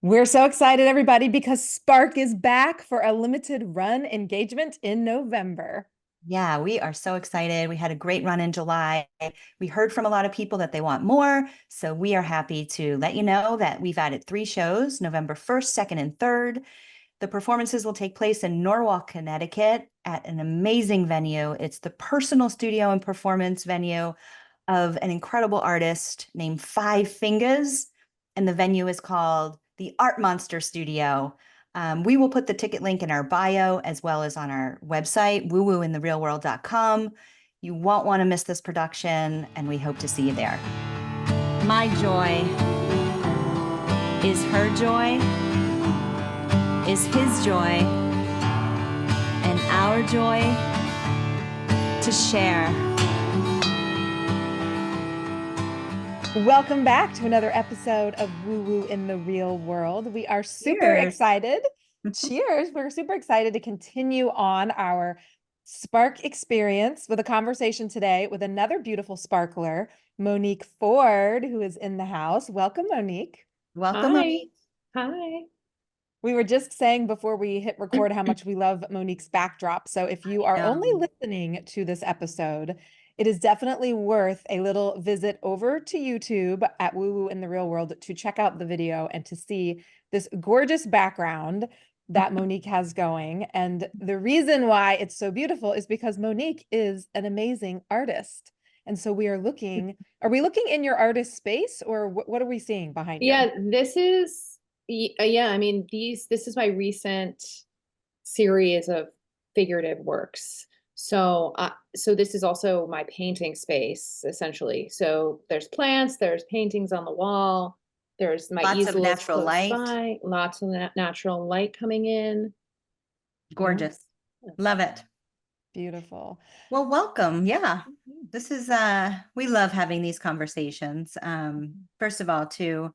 We're so excited, everybody, because Spark is back for a limited run engagement in November. Yeah, we are so excited. We had a great run in July. We heard from a lot of people that they want more. So we are happy to let you know that we've added 3 shows, November 1st, 2nd, and 3rd. The performances will take place in Norwalk, Connecticut at an amazing venue. It's the personal studio and performance venue of an incredible artist named Five Fingers. And the venue is called the Art Monster Studio. We will put the ticket link in our bio as well as on our website, woowoointherealworld.com. You won't want to miss this production, and we hope to see you there. My joy is her joy, is his joy, and our joy to share. Welcome back to another episode of Woo Woo in the Real World. We are super Cheers. excited. Cheers. We're super excited to continue on our Spark experience with a conversation today with another beautiful sparkler, Monique Ford, who is in the house. Welcome, Monique. Welcome, Hi. Monique. Hi. We were just saying before we hit record how much we love Monique's backdrop. So if you are only listening to this episode, it is definitely worth a little visit over to YouTube at Woo Woo in the Real World to check out the video and to see this gorgeous background that Monique has going. And the reason why it's so beautiful is because Monique is an amazing artist. And so we are we looking in your artist space, or what are we seeing behind you? Yeah, this is my recent series of figurative works. So this is also my painting space, essentially. So there's plants, there's paintings on the wall, there's my Lots of easel is natural close light. by, lots of natural light coming in. Gorgeous. Yeah. Love it. Beautiful. Well, welcome. Yeah. This is we love having these conversations. First of all, to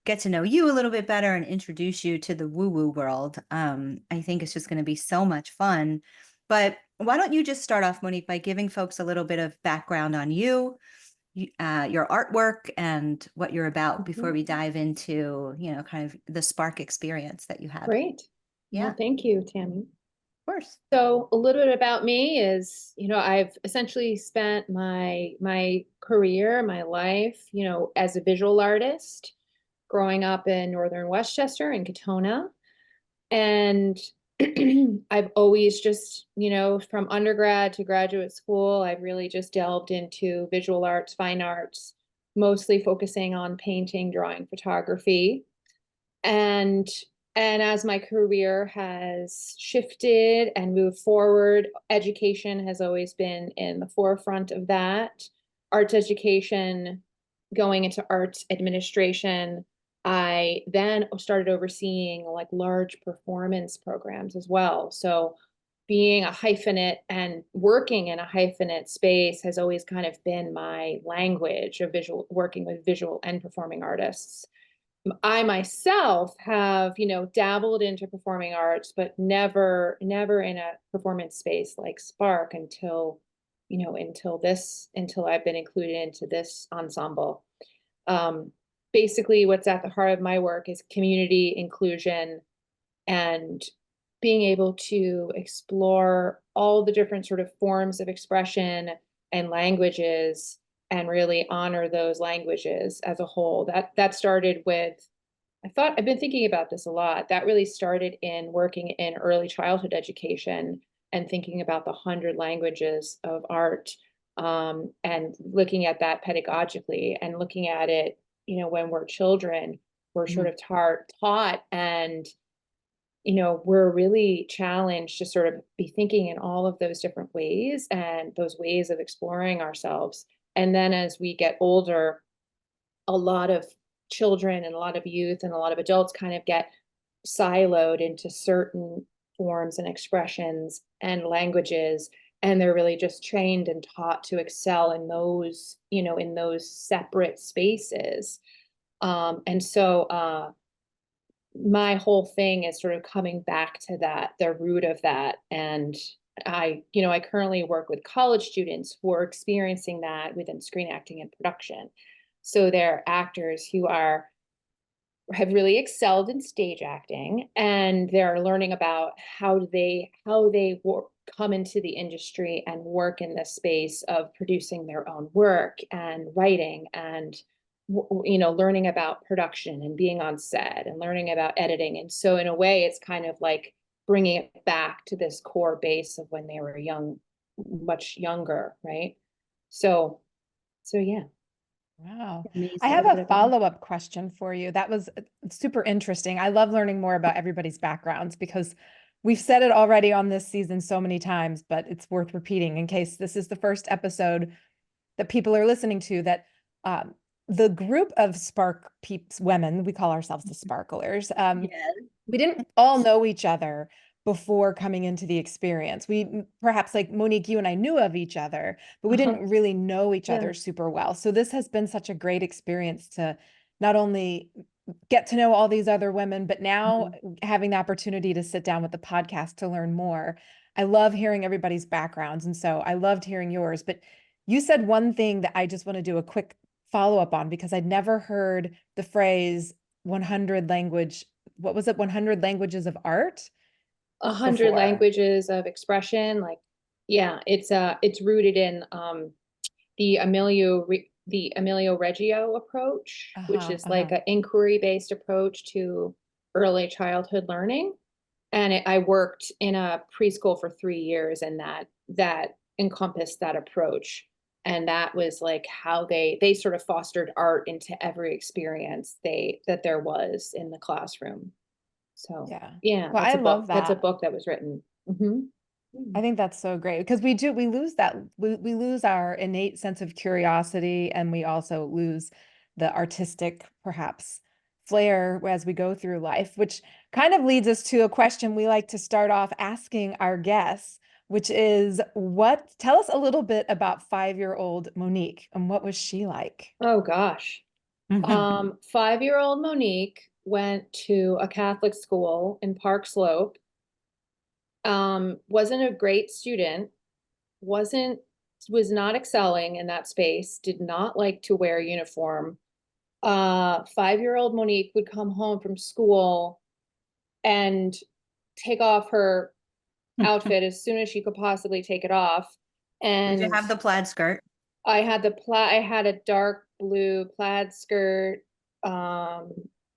get to know you a little bit better and introduce you to the woo-woo world. I think it's just going to be so much fun. But why don't you just start off, Monique, by giving folks a little bit of background on you, your artwork, and what you're about before we dive into, kind of the Spark experience that you had. Great. Yeah, Well, of thank you, Tami. course. So a little bit about me is, I've essentially spent my career, my life, as a visual artist, growing up in northern Westchester in Katona. And I've always just, from undergrad to graduate school, I've really just delved into visual arts, fine arts, mostly focusing on painting, drawing, photography. And and as my career has shifted and moved forward, education has always been in the forefront of that. Arts education, going into arts administration. I then started overseeing like large performance programs as well. So being a hyphenate and working in a hyphenate space has always kind of been my language of visual, working with visual and performing artists. I myself have, dabbled into performing arts, but never in a performance space like Spark until I've been included into this ensemble. Um, Basically, what's at the heart of my work is community inclusion and being able to explore all the different sort of forms of expression and languages and really honor those languages as a whole. That started with, I've been thinking about this a lot. That really started in working in early childhood education and thinking about the 100 languages of art, and looking at that pedagogically and looking at it, when we're children, we're sort of taught and we're really challenged to sort of be thinking in all of those different ways and those ways of exploring ourselves. And then as we get older, a lot of children and a lot of youth and a lot of adults kind of get siloed into certain forms and expressions and languages, and they're really just trained and taught to excel in those, in those separate spaces. And so my whole thing is sort of coming back to that, the root of that. And I currently work with college students who are experiencing that within screen acting and production. So they're actors who are have really excelled in stage acting, and they're learning about how they come into the industry and work in this space of producing their own work and writing and learning about production and being on set and learning about editing. And so in a way, it's kind of like bringing it back to this core base of when they were young, much younger, right? So yeah. Wow. I Amazing. have a follow-up question for you. That was super interesting. I love learning more about everybody's backgrounds because we've said it already on this season so many times, but it's worth repeating in case this is the first episode that people are listening to, that the group of Spark peeps, women, we call ourselves the Sparklers, Yes. we didn't all know each other before coming into the experience. We perhaps, like Monique, you and I knew of each other, but we didn't really know each other super well. So this has been such a great experience to not only get to know all these other women, but now having the opportunity to sit down with the podcast to learn more. I love hearing everybody's backgrounds. And so I loved hearing yours, but you said one thing that I just want to do a quick follow-up on, because I'd never heard the phrase 100 language, what was it? 100 languages of art? 100 languages of expression. Like, yeah, it's rooted in the Emilio Reggio approach, which is like an inquiry-based approach to early childhood learning. And I worked in a preschool for 3 years, and that encompassed that approach. And that was like how they sort of fostered art into every experience that there was in the classroom. So yeah, well, I love that. That's a book that was written. I think that's so great because we lose that, we lose our innate sense of curiosity, and we also lose the artistic, perhaps, flair as we go through life, which kind of leads us to a question we like to start off asking our guests, which is, tell us a little bit about 5-year-old Monique, and what was she like? Oh gosh. 5-year-old Monique went to a Catholic school in Park Slope. Wasn't a great student, was not excelling in that space, did not like to wear uniform. 5-year-old Monique would come home from school and take off her outfit as soon as she could possibly take it off. And did you have the plaid skirt? I had a dark blue plaid skirt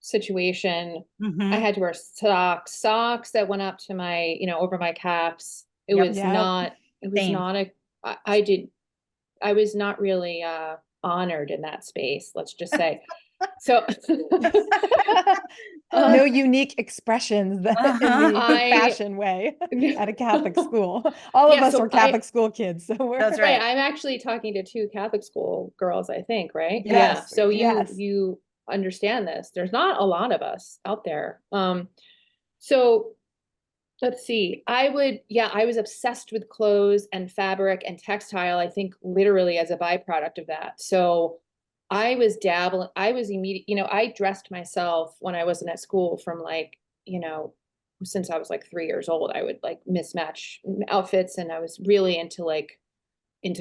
situation. I had to wear socks that went up to my, over my calves. It was not I was not really honored in that space, let's just say. So no unique expressions in the fashion way at a Catholic school. All of us are Catholic school kids. So that's right. I'm actually talking to 2 Catholic school girls, I think, right? Yes. Yeah. So you understand this. There's not a lot of us out there. So let's see. I was obsessed with clothes and fabric and textile, I think literally as a byproduct of that. So I was I dressed myself when I wasn't at school from like, since I was like 3 years old. I would like mismatch outfits, and I was really into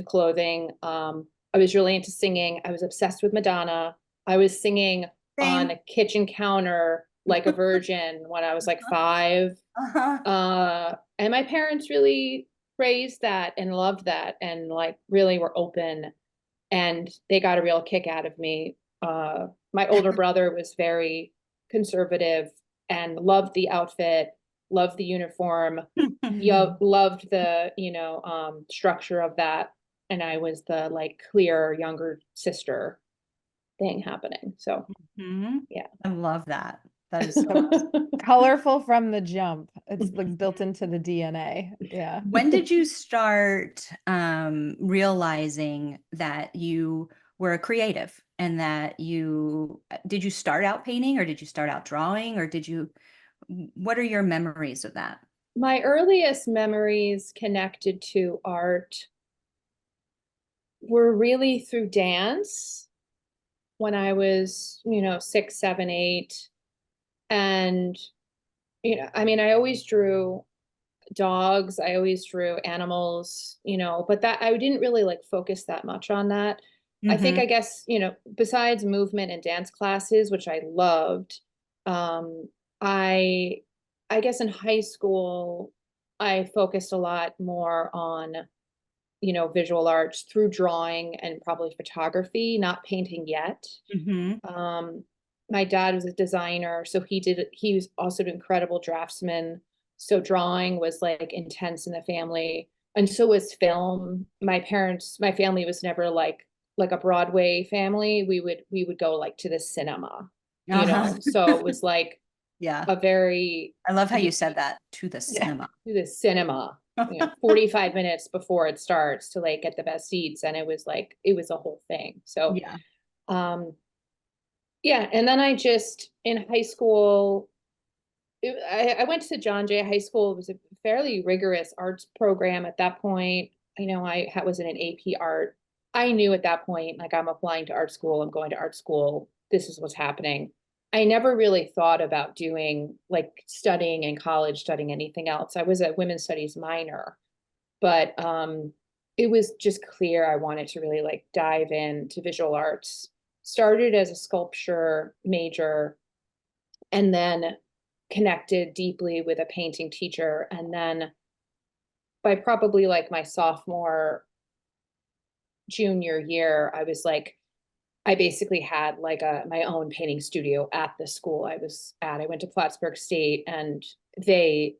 clothing. I was really into singing. I was obsessed with Madonna. I was singing on a kitchen counter like a virgin when I was like 5. And my parents really praised that and loved that, and like really were open, and they got a real kick out of me. My older brother was very conservative and loved the outfit, loved the uniform, loved the, structure of that. And I was the like clear younger sister thing happening. So yeah. I love that. That is so colorful from the jump. It's like built into the DNA. Yeah. When did you start realizing that you were a creative, and that did you start out painting, or did you start out drawing, or what are your memories of that? My earliest memories connected to art were really through dance when I was, 6, 7, 8. And, I always drew dogs. I always drew animals, but that I didn't really like focus that much on that. I think, I guess, besides movement and dance classes, which I loved, I guess in high school, I focused a lot more on, visual arts through drawing and probably photography, not painting yet. Um, my dad was a designer, so he was also an incredible draftsman. So drawing was like intense in the family. And so was film. My family was never like a Broadway family. We would go like to the cinema, Uh-huh. So it was like Yeah. a very I love how you said that, to the yeah, cinema. to the cinema, 45 minutes before it starts to like get the best seats. And it was a whole thing. So, Yeah. um, yeah. And then in high school, I went to John Jay High School. It was a fairly rigorous arts program at that point. Was in an AP art. I knew at that point, like I'm applying to art school, I'm going to art school. This is what's happening. I never really thought about doing like studying in college, studying anything else. I was a women's studies minor, but it was just clear I wanted to really like dive into visual arts. Started as a sculpture major and then connected deeply with a painting teacher. And then by probably like my sophomore, junior year, I basically had like my own painting studio at the school I was at. I went to Plattsburgh State and they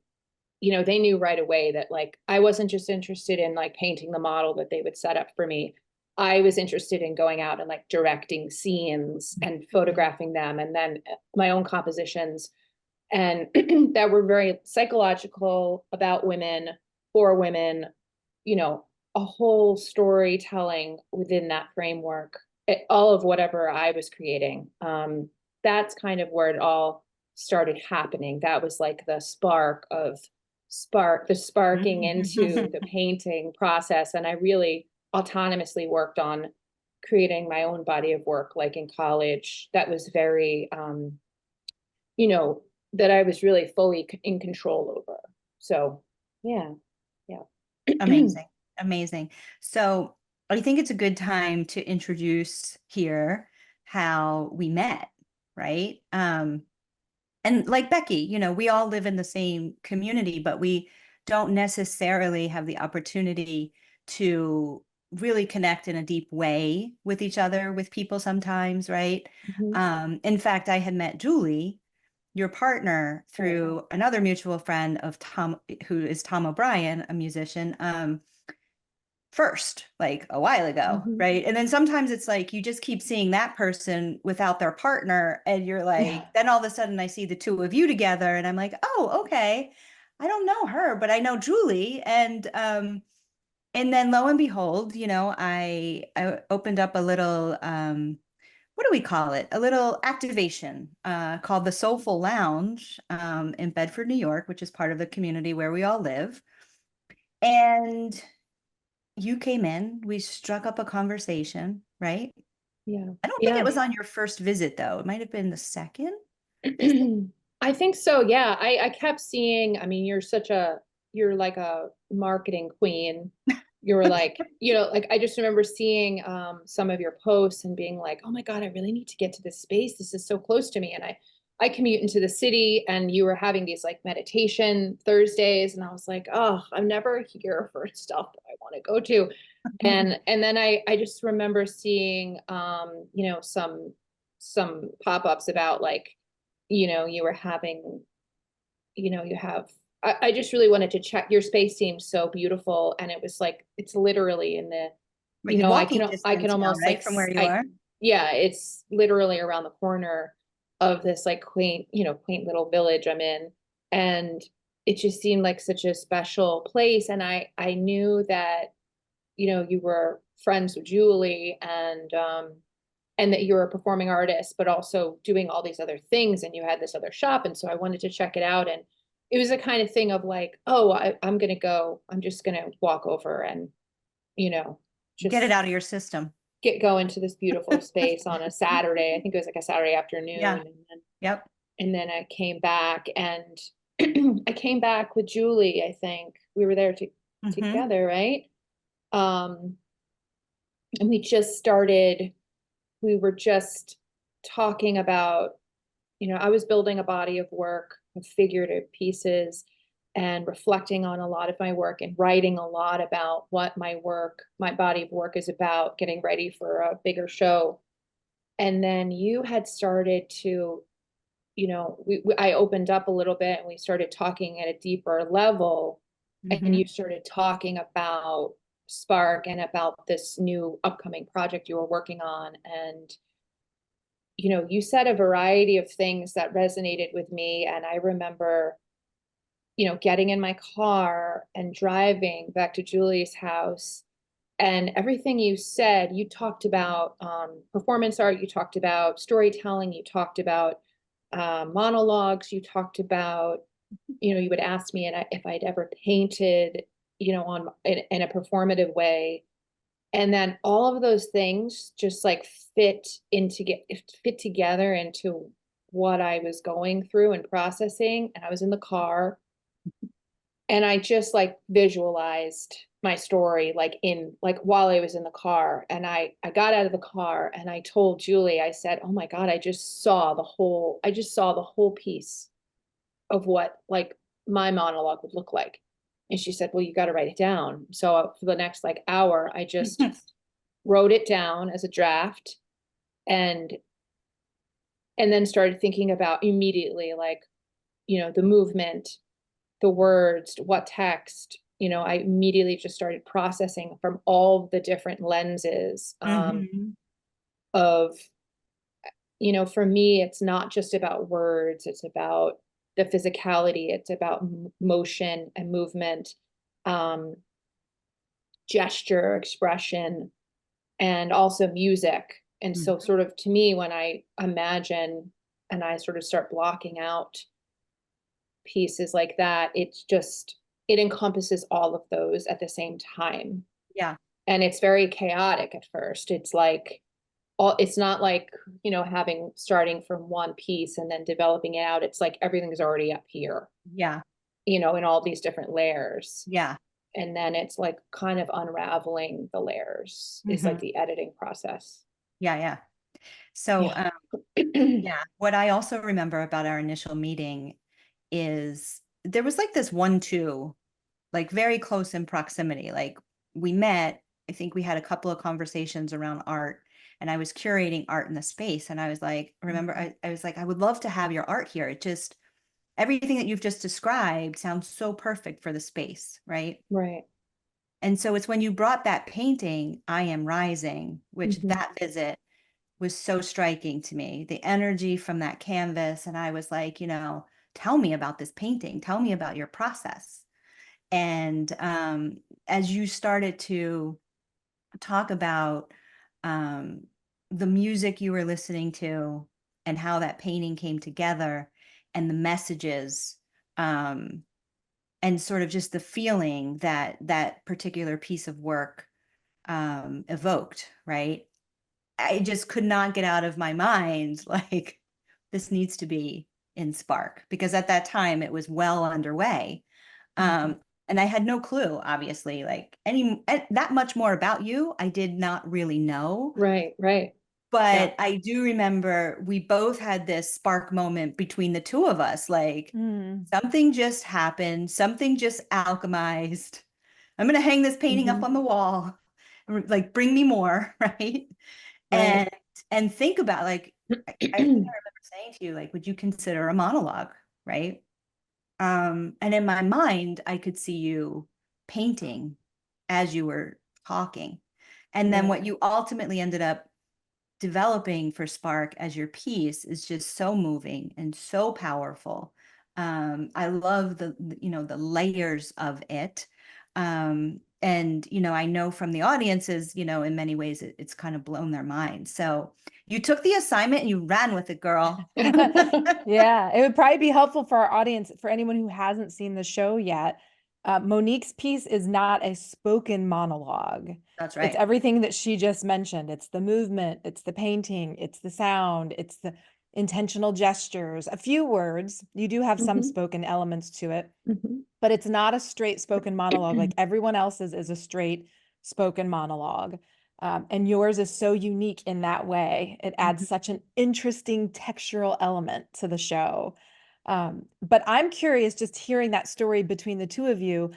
knew right away that like I wasn't just interested in like painting the model that they would set up for me. I was interested in going out and like directing scenes and photographing them and then my own compositions and that were very psychological about women, for women, a whole storytelling within that framework, all of whatever I was creating. That's kind of where it all started happening. That was like the sparking into the painting process. And I really autonomously worked on creating my own body of work, like in college, that was very, you know, that I was really fully in control over. So, yeah, yeah. Amazing. Amazing. So I think it's a good time to introduce here how we met, right? And like Becky, we all live in the same community, but we don't necessarily have the opportunity to really connect in a deep way with each other, with people sometimes, right? In fact, I had met Julie, your partner, through another mutual friend of Tom, who is Tom O'Brien, a musician, first, like a while ago, right? And then sometimes it's like you just keep seeing that person without their partner, and you're like, then all of a sudden I see the two of you together, and I'm like, oh, okay, I don't know her, but I know Julie, and then lo and behold, I opened up a little what do we call it? A little activation called the Soulful Lounge in Bedford, New York, which is part of the community where we all live. And you came in, we struck up a conversation, right? Yeah. I don't think it was on your first visit, though. It might have been the second. I think so. Yeah. I kept seeing, I mean, you're like a marketing queen. You were like, like I just remember seeing some of your posts and being like, oh my God, I really need to get to this space. This is so close to me. And I commute into the city and you were having these like meditation Thursdays. And I was like, oh, I'm never here for stuff that I want to go to. And then I just remember seeing some pop-ups about like, you were having, you have I just really wanted to check. Your space seemed so beautiful. And it was like, it's literally in the, Walking I can distance now, almost right, like, from where you are? yeah, it's literally around the corner of this like quaint little village I'm in. And it just seemed like such a special place. And I knew that, you were friends with Julie and that you were a performing artist, but also doing all these other things. And you had this other shop. And so I wanted to check it out. And it was a kind of thing of like, oh, I'm going to go, I'm just going to walk over and, just Get it out of your system. go into this beautiful space on a Saturday. I think it was like a Saturday afternoon. Yeah. And then, Yep. and then I came back and I came back with Julie. I think we were there together. Right. And we were just talking about I was building a body of work of figurative pieces and reflecting on a lot of my work and writing a lot about what my body of work is about, getting ready for a bigger show. And then you had started to, I opened up a little bit and we started talking at a deeper level. And you started talking about Spark and about this new upcoming project you were working on. And, you said a variety of things that resonated with me. And I remember, getting in my car and driving back to Julie's house, and everything you said, you talked about performance art, you talked about storytelling, you talked about monologues, you talked about, you would ask me if I'd ever painted, in a performative way. And then all of those things just like fit together into what I was going through and processing. And I was in the car and I just like visualized my story like while I was in the car. And I got out of the car and I told Julie, I said, oh my God, I just saw the whole piece of what like my monologue would look like. And she said, well, you got to write it down. So for the next like hour, I just wrote it down as a draft and then started thinking about immediately like, the movement, the words, what text, I immediately just started processing from all the different lenses of, for me, it's not just about words, it's about the physicality, it's about motion and movement, gesture, expression, and also music. And so sort of to me, when I imagine and I sort of start blocking out pieces like that, it encompasses all of those at the same time. Yeah. And it's very chaotic at first. It's like it's not like, starting from one piece and then developing it out. It's like everything's already up here. Yeah. In all these different layers. Yeah. And then it's like kind of unraveling the layers is like the editing process. Yeah. Yeah. So, yeah, what I also remember about our initial meeting is there was like this 1-2, like very close in proximity. Like we met, I think we had a couple of conversations around art and I was curating art in the space. And I was like, I was like, I would love to have your art here. It just, everything that you've just described sounds so perfect for the space. Right. Right. And so it's when you brought that painting, I Am Rising, which that visit was so striking to me, the energy from that canvas. And I was like, tell me about this painting. Tell me about your process. And as you started to talk about the music you were listening to and how that painting came together and the messages and sort of just the feeling that that particular piece of work evoked, right? I just could not get out of my mind, like, this needs to be in Spark, because at that time it was well underway. And I had no clue, obviously, like that much more about you. I did not really know. Right. Right. But Yeah. I do remember we both had this spark moment between the two of us, like something just happened, something just alchemized. I'm going to hang this painting up on the wall, like bring me more, right? Right. And think about like, I remember saying to you, like, would you consider a monologue, right? And in my mind, I could see you painting as you were talking. And then what you ultimately ended up developing for Spark as your piece is just so moving and so powerful. I love the layers of it. And, I know from the audiences, in many ways it's kind of blown their mind. So you took the assignment and you ran with it, girl. Yeah, it would probably be helpful for our audience, for anyone who hasn't seen the show yet. Monique's piece is not a spoken monologue. That's It's right. everything that she just mentioned. It's the movement, it's the painting, it's the sound, it's the intentional gestures, a few words. You do have some spoken elements to it, but it's not a straight spoken monologue like everyone else's is a straight spoken monologue. And yours is so unique in that way. It adds such an interesting textural element to the show. But I'm curious, just hearing that story between the two of you,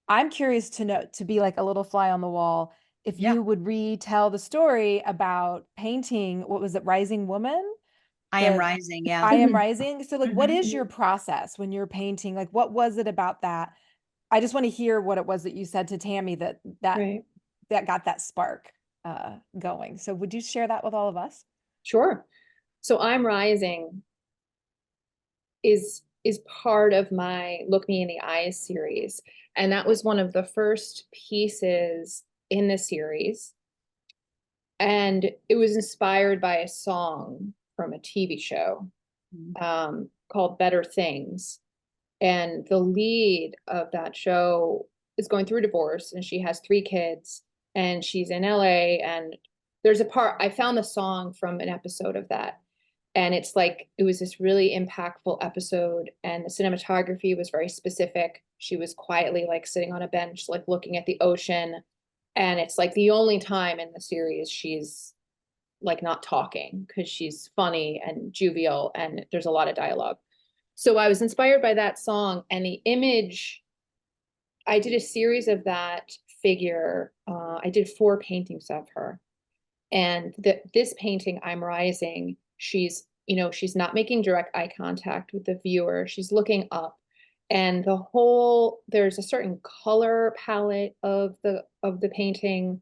I'm curious to know, to be like a little fly on the wall, if Yeah. you would retell the story about painting, what was it, Rising Woman? I Am Rising. Yeah. I Am Rising. So like, what Mhm. is your process when you're painting? Like, what was it about that? I just want to hear what it was that you said to Tami Right. that got that spark going. So would you share that with all of us? Sure. So I'm Rising is part of my Look Me in the Eyes series. And that was one of the first pieces in the series. And it was inspired by a song from a TV show called Better Things. And the lead of that show is going through a divorce, and she has 3 kids, and she's in LA. And there's a part, I found the song from an episode of that. And it's like, it was this really impactful episode, and the cinematography was very specific. She was quietly like sitting on a bench, like looking at the ocean. And it's like the only time in the series she's like not talking, because she's funny and jovial and there's a lot of dialogue. So I was inspired by that song, and the image, I did a series of that figure. I did 4 paintings of her. And this painting, I'm Rising, she's, she's not making direct eye contact with the viewer. She's looking up. And there's a certain color palette of the painting,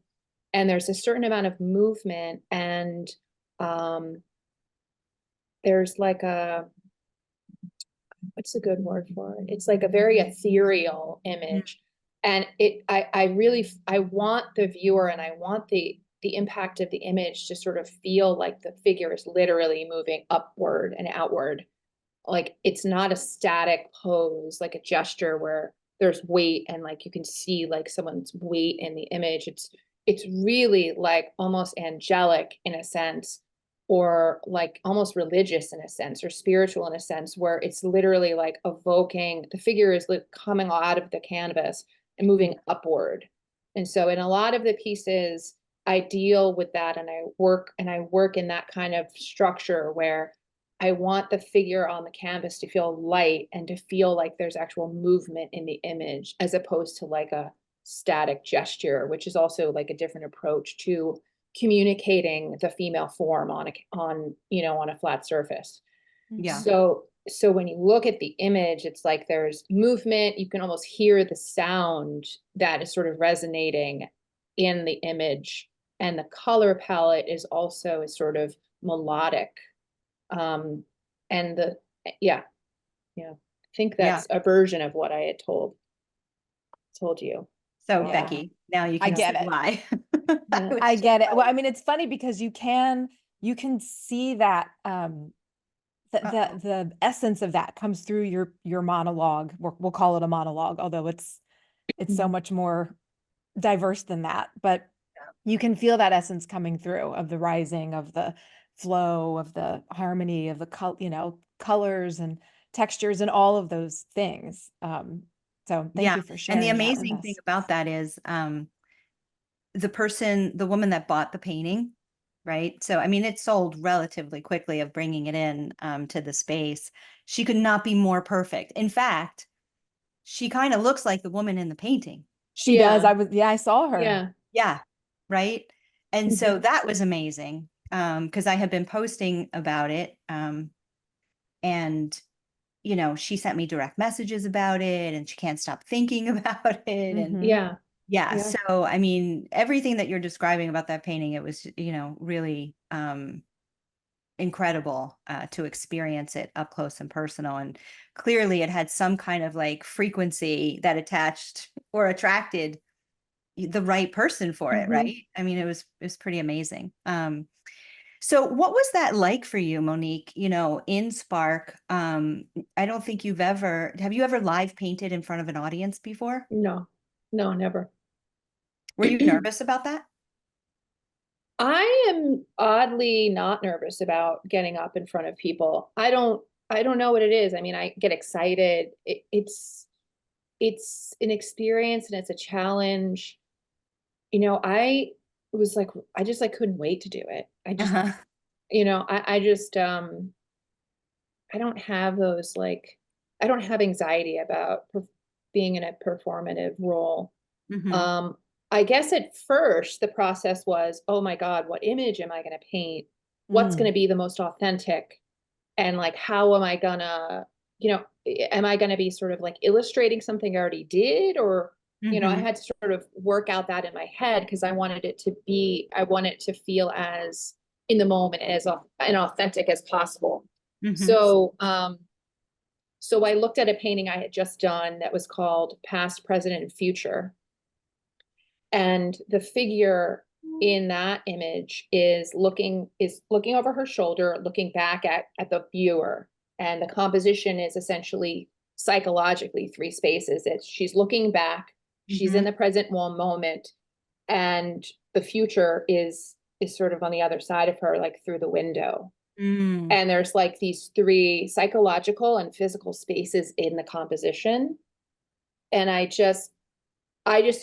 and there's a certain amount of movement, and there's like what's a good word for it? It's like a very ethereal image. And I want the viewer, and I want the impact of the image to sort of feel like the figure is literally moving upward and outward. Like it's not a static pose, like a gesture where there's weight and like you can see like someone's weight in the image. It's really like almost angelic in a sense, or like almost religious in a sense, or spiritual in a sense, where it's literally like evoking, the figure is like coming out of the canvas and moving upward. And so in a lot of the pieces, I deal with that, and I work in that kind of structure where I want the figure on the canvas to feel light and to feel like there's actual movement in the image, as opposed to like a static gesture, which is also like a different approach to communicating the female form on a flat surface. Yeah. So when you look at the image, it's like there's movement. You can almost hear the sound that is sort of resonating in the image, and the color palette is also sort of melodic. And yeah, I think Yeah. that's a version of what I had told you. So Yeah. Becky, now you I can get see it. why. Yeah. I get it. Well, I mean, it's funny because you can see that the essence of that comes through your monologue. We'll call it a monologue, although it's so much more diverse than that. But you can feel that essence coming through of the rising, of the flow, of the harmony, of the colors and textures and all of those things. So thank Yeah. you for And the sharing that with amazing thing us. about that is the woman that bought the painting, right? So, I mean, it sold relatively quickly of bringing it in to the space. She could not be more perfect. In fact, she kind of looks like the woman in the painting. She does. I saw her. Yeah. Yeah. Right. And so Mhm. that was amazing because I had been posting about it. And, she sent me direct messages about it, and she can't stop thinking about it. And Yeah. yeah, Yeah. so I mean, everything that you're describing about that painting, it was, really incredible to experience it up close and personal. And clearly it had some kind of like frequency that attached or attracted the right person for it, Mhm. right? I mean, it was pretty amazing. So what was that like for you, Monique, in Spark? I don't think have you ever live painted in front of an audience before? No, never. Were you nervous about that? I am oddly not nervous about getting up in front of people. I don't know what it is. I mean, I get excited. It's an experience, and it's a challenge. I was like, I just like couldn't wait to do it. I just, Uh-huh. you know, I just, I don't have those, like, I don't have anxiety about being in a performative role. Mm-hmm. Um, I guess at first the process was, oh my God, what image am I going to paint? What's going Mm, to be the most authentic? And like, how am I gonna, you know, am I gonna be sort of like illustrating something I already did? Or, you know, I Mm-hmm. had to sort of work out that in my head because I wanted it to be, I want it to feel as in the moment as and authentic as possible. Mm-hmm. So, so I looked at a painting I had just done that was called Past, Present, and Future. And the figure in that image is looking over her shoulder, looking back at the viewer. And the composition is essentially psychologically three spaces. It's she's looking back, she's in Mm-hmm. the present moment, and the future is sort of on the other side of her, like through the window. Mm. And there's like these three psychological and physical spaces in the composition. And I just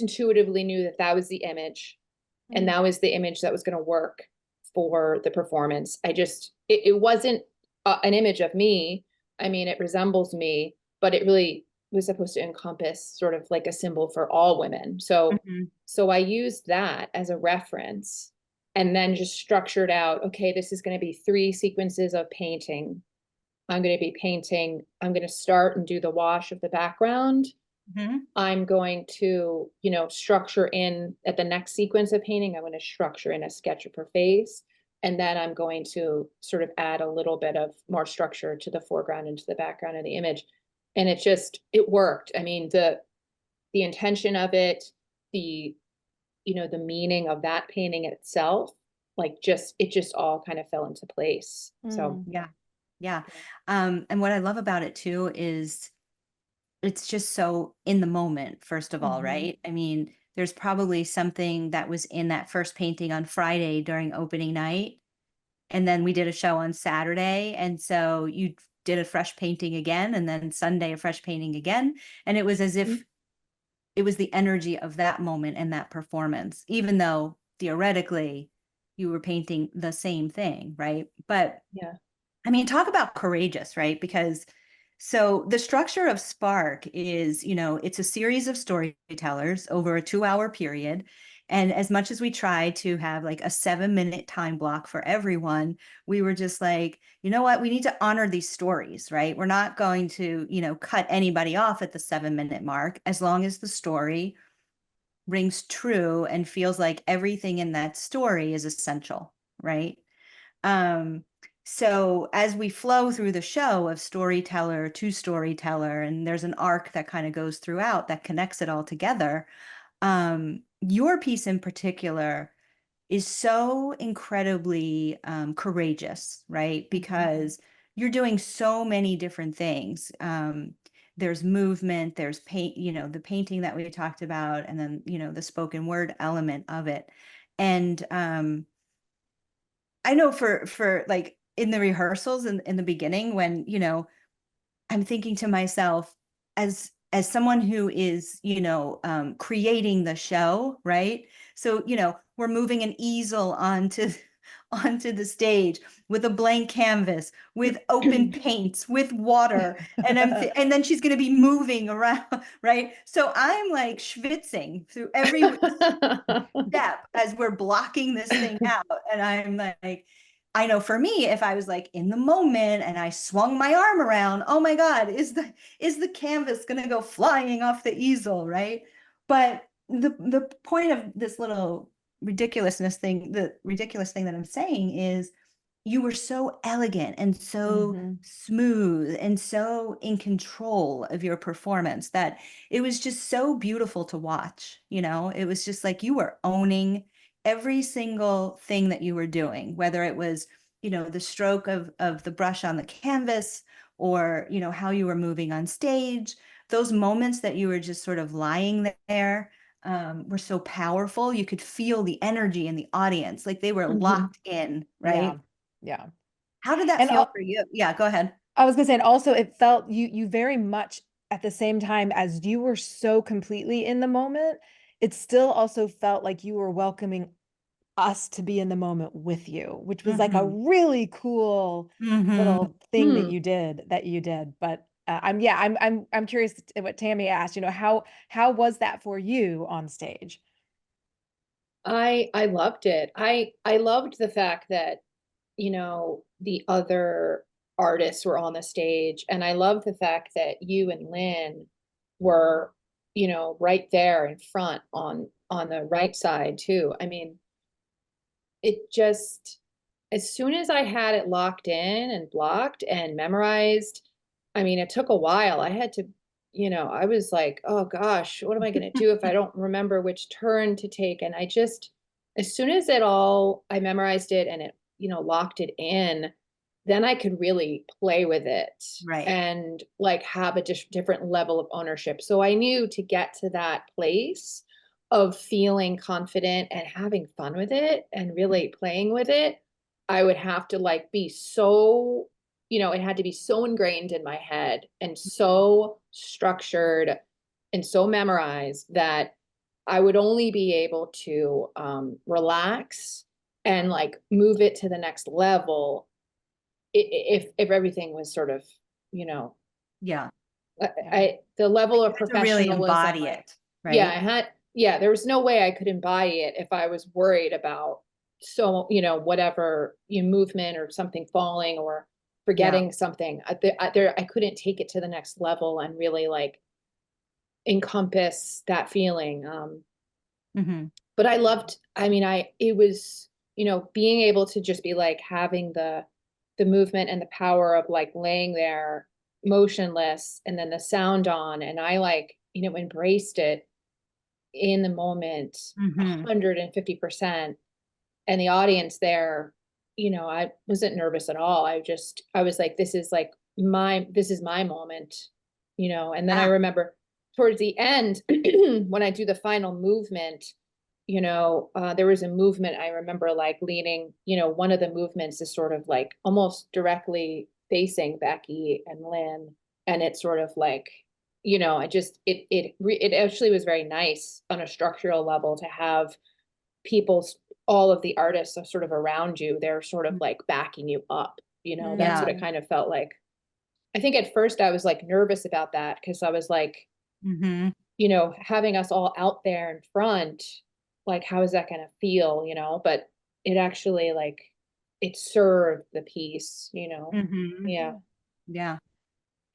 intuitively knew that that was the image, and mm, that was the image that was going to work for the performance. It wasn't an image of me. I mean, it resembles me, but it really was supposed to encompass sort of like a symbol for all women. So, Mm-hmm. so I used that as a reference and then just structured out, okay, this is going to be three sequences of painting. I'm going to start and do the wash of the background. Mm-hmm. I'm going to, you know, structure in at the next sequence of painting, I'm going to structure in a sketch of her face. And then I'm going to sort of add a little bit of more structure to the foreground and to the background of the image. And it worked. I mean, the intention of it, the, you know, the meaning of that painting itself, like it just all kind of fell into place. So, mm, Yeah. Yeah. And what I love about it too is it's just so in the moment, first of all, mhm, right? I mean, there's probably something that was in that first painting on Friday during opening night. And then we did a show on Saturday. And so you did a fresh painting again, and then Sunday, a fresh painting again. And it was as mm, if it was the energy of that moment and that performance, even though theoretically you were painting the same thing, right? But yeah. I mean, talk about courageous, right? Because so the structure of Spark is, it's a series of storytellers over a 2-hour period. And as much as we try to have like a 7-minute time block for everyone, we were just like, you know what? We need to honor these stories, right? We're not going to, cut anybody off at the 7-minute mark as long as the story rings true and feels like everything in that story is essential, right? Um, so as we flow through the show of storyteller to storyteller, and there's an arc that kind of goes throughout that connects it all together. Your piece in particular is so incredibly courageous, right? mhm, Because you're doing so many different things. There's movement, there's paint, the painting that we talked about, and then, the spoken word element of it. And I know for like in the rehearsals in the beginning when, I'm thinking to myself as someone who is, creating the show, right? So, we're moving an easel onto onto the stage with a blank canvas, with open paints, with water, and and then she's going to be moving around, right? So I'm like schwitzing through every step as we're blocking this thing out. And I'm like, I know for me, if I was like in the moment and I swung my arm around, oh my God, is the canvas gonna go flying off the easel, right? But the point of this little the ridiculous thing that I'm saying is you were so elegant and so mhm, smooth and so in control of your performance that it was just so beautiful to watch. It was just like you were owning every single thing that you were doing, whether it was, the stroke of the brush on the canvas or, how you were moving on stage. Those moments that you were just sort of lying there were so powerful. You could feel the energy in the audience, like they were mhm. locked in, Yeah, right? yeah. How did that And feel for you? Yeah, go ahead. I was gonna say, and also it felt you very much at the same time as you were so completely in the moment, it still also felt like you were welcoming us to be in the moment with you, which was like a really cool Mm-hmm. little thing that you did. But I'm curious what Tami asked, you know, how was that for you on stage? I loved it. I loved the fact that, you know, the other artists were on the stage, and I loved the fact that you and Lynn were, you know, right there in front on the right side too. I mean, it just, as soon as I had it locked in and blocked and memorized, I mean, it took a while. I had to, you know, I was like, oh gosh, what am I going to do if I don't remember which turn to take? And I just, as soon as I memorized it and it, you know, locked it in, then I could really play with it Right. and like have a different level of ownership. So I knew to get to that place of feeling confident and having fun with it and really playing with it, I would have to like be so, you know, it had to be so ingrained in my head and so structured and so memorized that I would only be able to relax and like move it to the next level if everything was sort of, you know, Yeah. the level of To really professionalism. embody it, Yeah, right? there was no way I could embody it if I was worried about so, you know, whatever you movement or something falling or Yeah. forgetting something. I couldn't take it to the next level and really like encompass that feeling. Mm-hmm. But I loved, I mean, it was, you know, being able to just be like having the movement and the power of like laying there motionless and then the sound on, and I like, you know, embraced it in the moment Mm-hmm. 150%. And the audience there, you know, I wasn't nervous at all. I was like, this is my moment, you know. And then I Yeah. remember towards the end, when I do the final movement, you know, there was a movement I remember like leaning, you know, one of the movements is sort of like almost directly facing Becky and Lynn. And it's sort of like, you know, it actually was very nice on a structural level to have people, all of the artists are sort of around you. They're sort of like backing you up, you know. That's what Yeah. it kind of felt like. I think at first I was like nervous about that because I was like, Mm-hmm. you know, having us all out there in front, like, how is that going to feel, you know? But it actually, like, it served the piece, you know? Mm-hmm. Yeah. Yeah.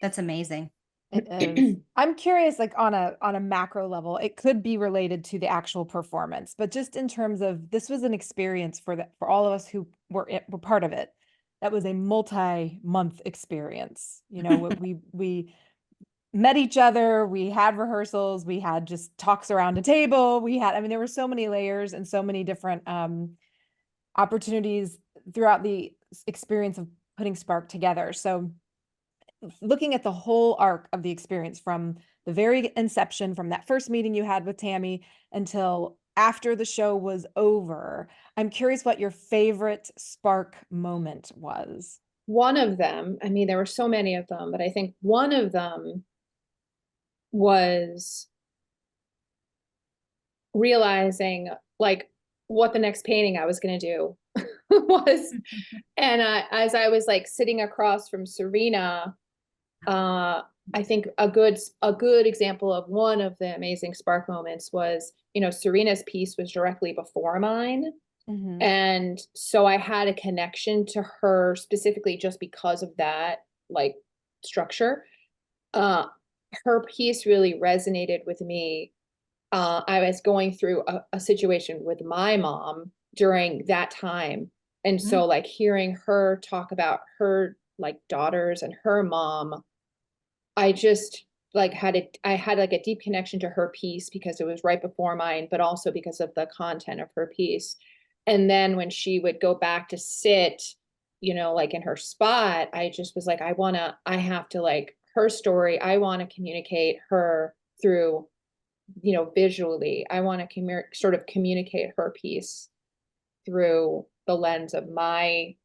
That's amazing. It is. I'm curious, like on a macro level, it could be related to the actual performance, but just in terms of this was an experience for all of us who were part of it. That was a multi-month experience. You know, we met each other, we had rehearsals, we had just talks around a table, I mean, there were so many layers and so many different opportunities throughout the experience of putting Spark together. So looking at the whole arc of the experience from the very inception, from that first meeting you had with Tami until after the show was over, I'm curious what your favorite Spark moment was. One of them, I mean, there were so many of them, but I think one of them was realizing like what the next painting I was going to do was. And as I was like sitting across from Serena, I think a good example of one of the amazing spark moments was, you know, Serena's piece was directly before mine. Mm-hmm. And so I had a connection to her specifically just because of that, like, structure. Uh, Her piece really resonated with me. I was going through a situation with my mom during that time. And so like hearing her talk about her like daughters and her mom, I just like I had like a deep connection to her piece because it was right before mine, but also because of the content of her piece. And then when she would go back to sit, you know, like in her spot, I just was like, I have to like her story. I want to communicate her through, you know, visually. I want to sort of communicate her piece through the lens of my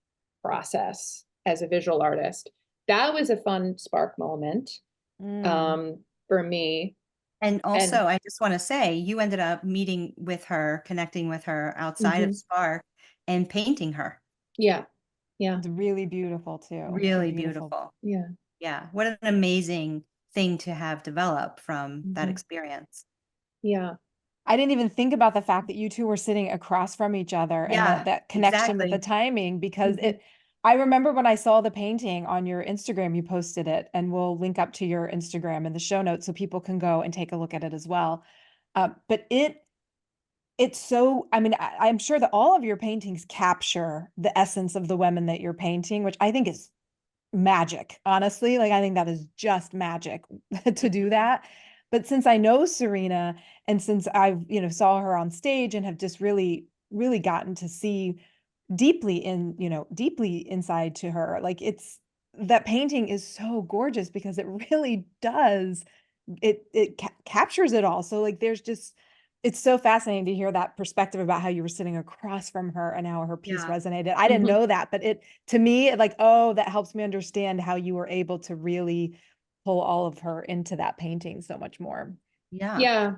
process as a visual artist. That was a fun spark moment Mm. for me. And And also, I just want to say, you ended up meeting with her, connecting with her outside of mhm, Spark and painting her. yeah, yeah, It's really beautiful too. It's a Really beautiful. beautiful. yeah, Yeah. What an amazing thing to have developed from that Mhm. experience. yeah. I didn't even think about the fact that you two were sitting across from each other and Yeah, that connection with the exactly. timing because Mhm. I remember when I saw the painting on your Instagram, you posted it, and we'll link up to your Instagram in the show notes so people can go and take a look at it as well. But it's so, I mean, I'm sure that all of your paintings capture the essence of the women that you're painting, which I think is magic, honestly. Like, I think that is just magic to do Mhm. that. But since I know Serena and since I've, saw her on stage and have just really, really gotten to see deeply inside to her, like that painting is so gorgeous because it really does, it captures it all. So like it's so fascinating to hear that perspective about how you were sitting across from her and how her piece Yeah. resonated. I didn't Mhm. know that, but to me, like, oh, that helps me understand how you were able to really pull all of her into that painting so much more. Yeah. Yeah,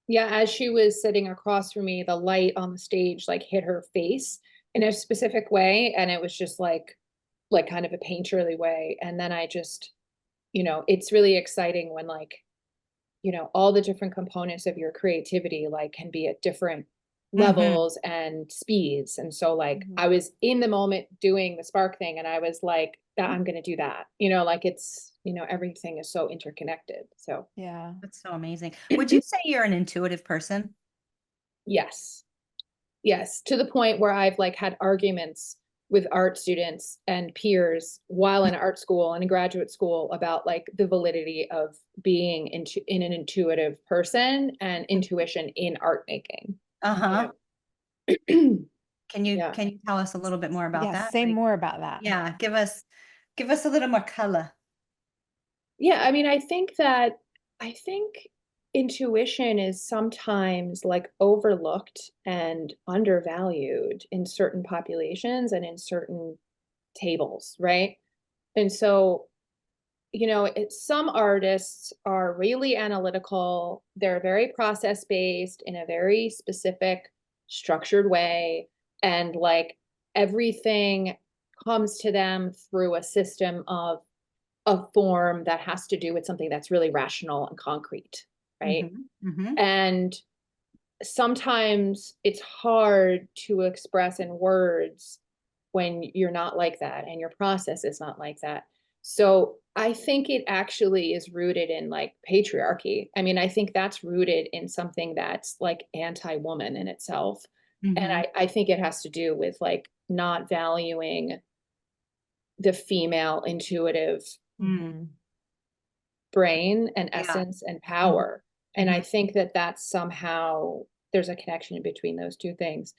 yeah. As she was sitting across from me, the light on the stage like hit her face in a specific way, and it was just like kind of a painterly way. And then I just, it's really exciting when like, all the different components of your creativity like can be at different Hmm. levels and speeds. And so like Mhm. I was in the moment doing the spark thing and I was like that I'm going to do that. Like it's, everything is so interconnected. So Yeah. That's so amazing. Would you say you're an intuitive person? yes. Yes, to the point where I've like had arguments with art students and peers while in art school and in graduate school about like the validity of being in an intuitive person and intuition in art making. You Uh-huh. know, yeah. Can you tell us a little bit more about Yeah. that? Say Like, more about that. yeah, give us a little more color. Yeah, I mean, I think intuition is sometimes like overlooked and undervalued in certain populations and in certain tables, right? And so, some artists are really analytical. They're very process based in a very specific, structured way. And like everything comes to them through a system of a form that has to do with something that's really rational and concrete, right? Hmm. Hmm. And sometimes it's hard to express in words when you're not like that and your process is not like that. So I think it actually is rooted in like patriarchy. I mean, I think that's rooted in something that's like anti-woman in itself. And Hmm. I think it has to do with like not valuing the female intuitive Mm. Mhm. brain and Yeah. essence and Hmm. power. And I Hmm. think that that's somehow there's a connection between those two things.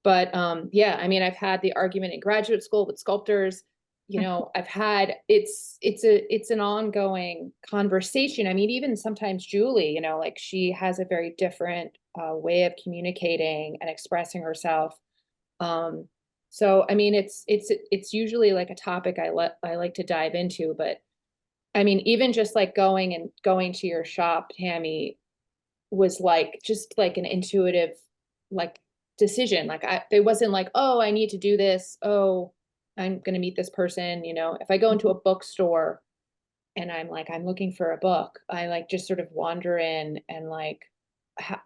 But yeah, I mean, I've had the argument in graduate school with sculptors. I've had it's an ongoing conversation. I mean, even sometimes Julie, like she has a very different way of communicating and expressing herself. Um, so I mean, it's usually like a topic I like to dive into, but I mean, even just like going to your shop, Tammy, was like just like an intuitive like decision. Like it wasn't like, oh, I need to do this. Oh, I'm gonna meet this person. If I go into a bookstore and I'm like, I'm looking for a book, I like just sort of wander in and like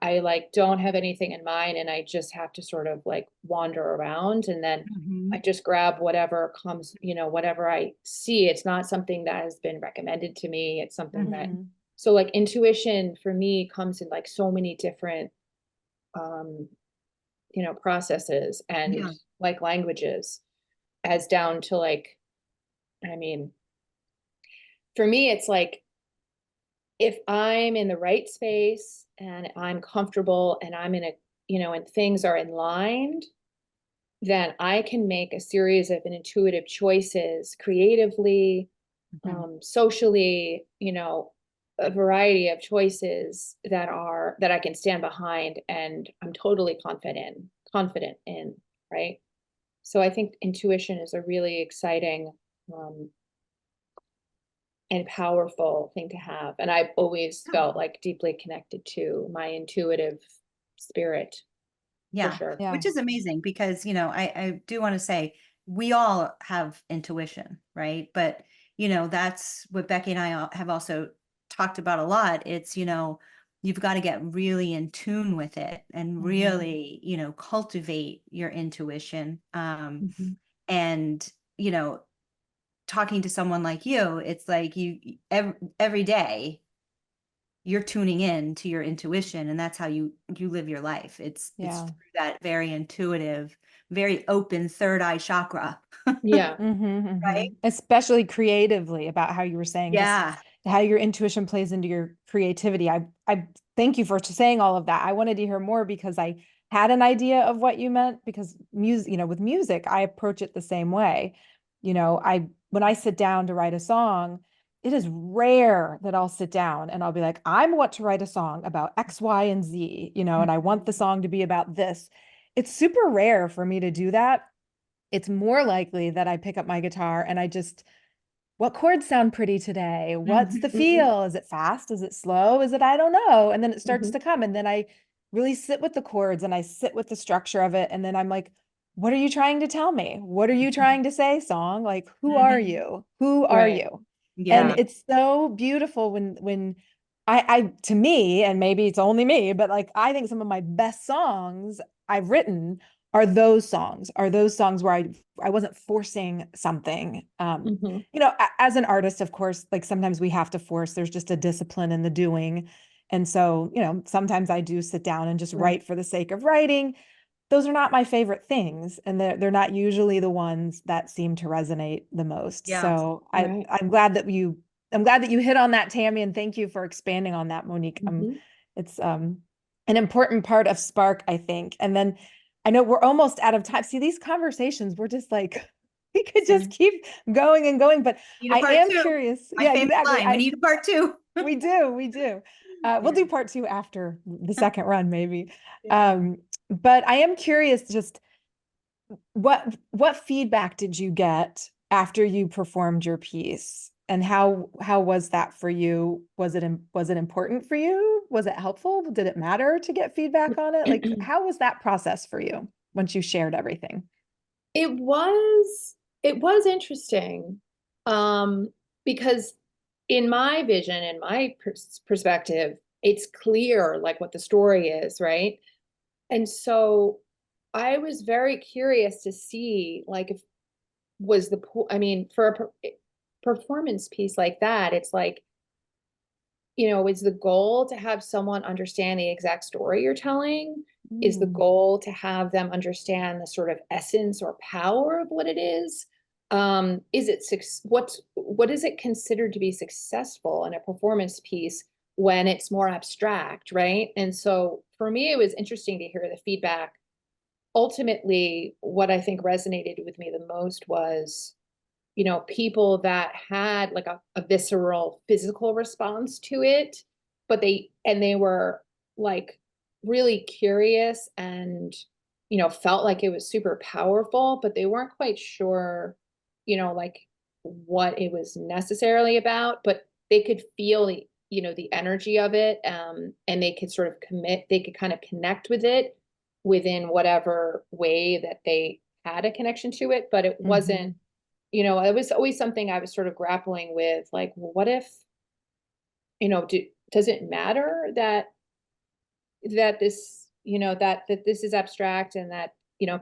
I like don't have anything in mind and I just have to sort of like wander around and then Hmm. I just grab whatever comes, whatever I see. It's not something that has been recommended to me. It's something that Mhm. so like intuition for me comes in like so many different um processes and Yeah. like languages as down to like I mean for me it's like if I'm in the right space and I'm comfortable and I'm in a, and things are in line, then I can make a series of intuitive choices creatively, Hmm. socially, a variety of choices that I can stand behind and I'm totally confident in, right? So I think intuition is a really exciting um, and powerful thing to have. And I've always felt like deeply connected to my intuitive spirit, for Yeah, sure. Yeah. which is amazing because, I do want to say we all have intuition, right? But, that's what Becky and I have also talked about a lot. It's, you've got to get really in tune with it and really, cultivate your intuition. Mhm. And, talking to someone like you, it's like every day you're tuning in to your intuition, and that's how you live your life. It's Yeah. through that very intuitive, very open third eye chakra. Yeah. Right? Especially creatively, about how you were saying, just Yeah. how your intuition plays into your creativity. I thank you for saying all of that. I wanted to hear more because I had an idea of what you meant, because music, with music, I approach it the same way. When I sit down to write a song, it is rare that I'll sit down and I'll be like, I want to write a song about X, Y, and Z, and I want the song to be about this. It's super rare for me to do that. It's more likely that I pick up my guitar and what chords sound pretty today? What's the Mhm. feel? Is it fast? Is it slow? Is it, I don't know. And then it starts Mhm. to come. And then I really sit with the chords and I sit with the structure of it. And then I'm like, what are you trying to tell me? What are you trying to say, song? Like, who are Mhm. you? Who are Right. you? And Yeah. Right. it's so beautiful when to me, and maybe it's only me, but like, I think some of my best songs I've written are those songs where I wasn't forcing something. Mhm. As an artist, of course, like sometimes we have to force, there's just a discipline in the doing. And so, sometimes I do sit down and just Right. write for the sake of writing. Those are not my favorite things. And they're not usually the ones that seem to resonate the most. Yeah. So Right. I'm glad that you hit on that, Tami, and thank you for expanding on that, Monique. Mhm. It's an important part of Spark, I think. And then I know we're almost out of time. See, these conversations, we're just like, we could just keep going and going, but Need a I part am two. curious. My Yeah, famous exactly. line. We need a part two. We do. We'll Yeah. do part two after the second run, maybe. Yeah. But I am curious, just what feedback did you get after you performed your piece? And how was that for you? Was it important for you? Was it helpful? Did it matter to get feedback on it? Like, how was that process for you once you shared everything? It was interesting. Um, because in my vision, in my perspective, it's clear like what the story is, right? And so I was very curious to see like if was I mean, for a performance piece like that, it's like, is the goal to have someone understand the exact story you're telling? Is the Mm. goal to have them understand the sort of essence or power of what it is? Is it what is it considered to be successful in a performance piece when it's more abstract, right? And so for me, it was interesting to hear the feedback. Ultimately, what I think resonated with me the most was people that had like a visceral physical response to it, but they were like really curious and felt like it was super powerful, but they weren't quite sure, like what it was necessarily about, but they could feel the energy of it, and they could sort of they could kind of connect with it within whatever way that they had a connection to it, but it wasn't, Mhm. it was always something I was sort of grappling with, like, well, what if, does it matter that this, that this is abstract and that,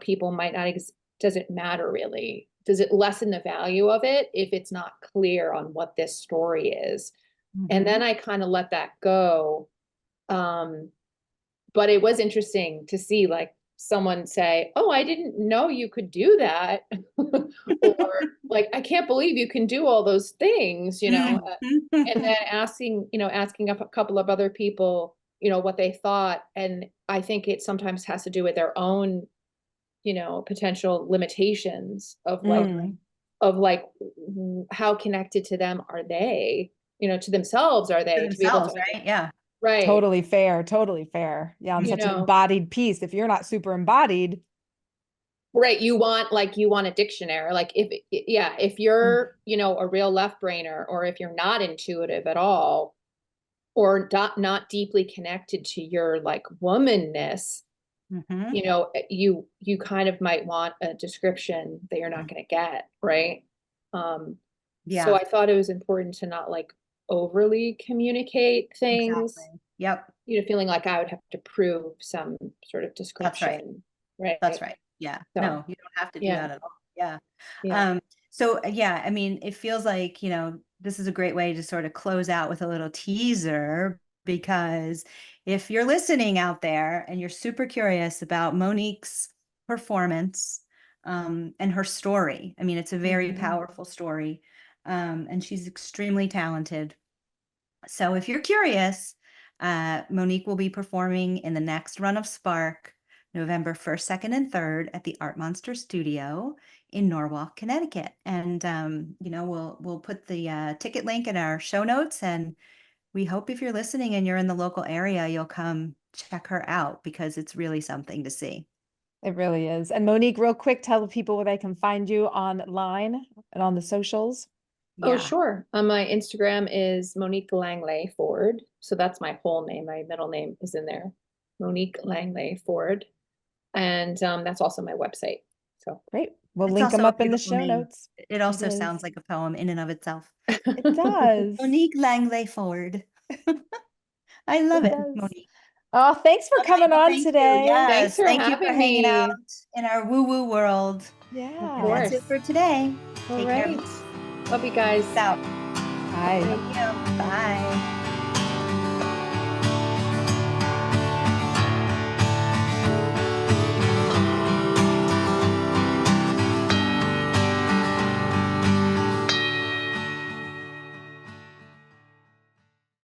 people might not, does it matter really? Does it lessen the value of it if it's not clear on what this story is? And then Mhm. I kind of let that go. Um, but it was interesting to see like someone say, "Oh, I didn't know you could do that," or like, "I can't believe you can do all those things," and then asking a couple of other people, what they thought, and I think it sometimes has to do with their own, potential limitations of like Mm. how connected to them are they, to themselves are For they to be able to themselves, right? Yeah. right, Totally fair. Totally fair. Yeah, on Yeah. such an embodied piece. If you're not super embodied, Right. You want a dictionary. Like if you're, a real left brainer, or if you're not intuitive at all, or not deeply connected to your like womanness, Mhm. you kind of might want a description that you're not going to get, right? So Yeah, I thought it was important to not like overly communicate things, exactly. Yep, feeling like I would have to prove some sort of that's right. description, right? That's right. Yeah. So No, you don't have to do yeah, that at all. Yeah. yeah, Um, yeah, I mean, it feels like, this is a great way to sort of close out with a little teaser, because if you're listening out there and you're super curious about Monique's performance, and her story, I mean, it's a very powerful story. And she's extremely talented. So if you're curious, Monique will be performing in the next run of Spark, November 1st, 2nd, and 3rd at the Art Monster Studio in Norwalk, Connecticut. And we'll put the ticket link in our show notes, and we hope if you're listening and you're in the local area, you'll come check her out, because it's really something to see. It really is. And Monique, real quick, tell the people where they can find you online and on the socials. Oh, Yeah. sure. My Instagram is Monique Langley Ford. So that's my whole name. My middle name is in there. Monique Langley Ford. And that's also my website. So Great. We'll It's link them also a up in the beautiful show name. notes. It also is. sounds like a poem in and of itself. It does. Monique Langley Ford. I love It it, does. Monique. Oh, thanks for All right, coming well, on thank you. today. Thanks Yes, for thank you for having hanging me. out in our woo-woo world. Yeah. And that's it for today. All Take care. right. Love you guys. Peace out. Bye. Thank you. Bye.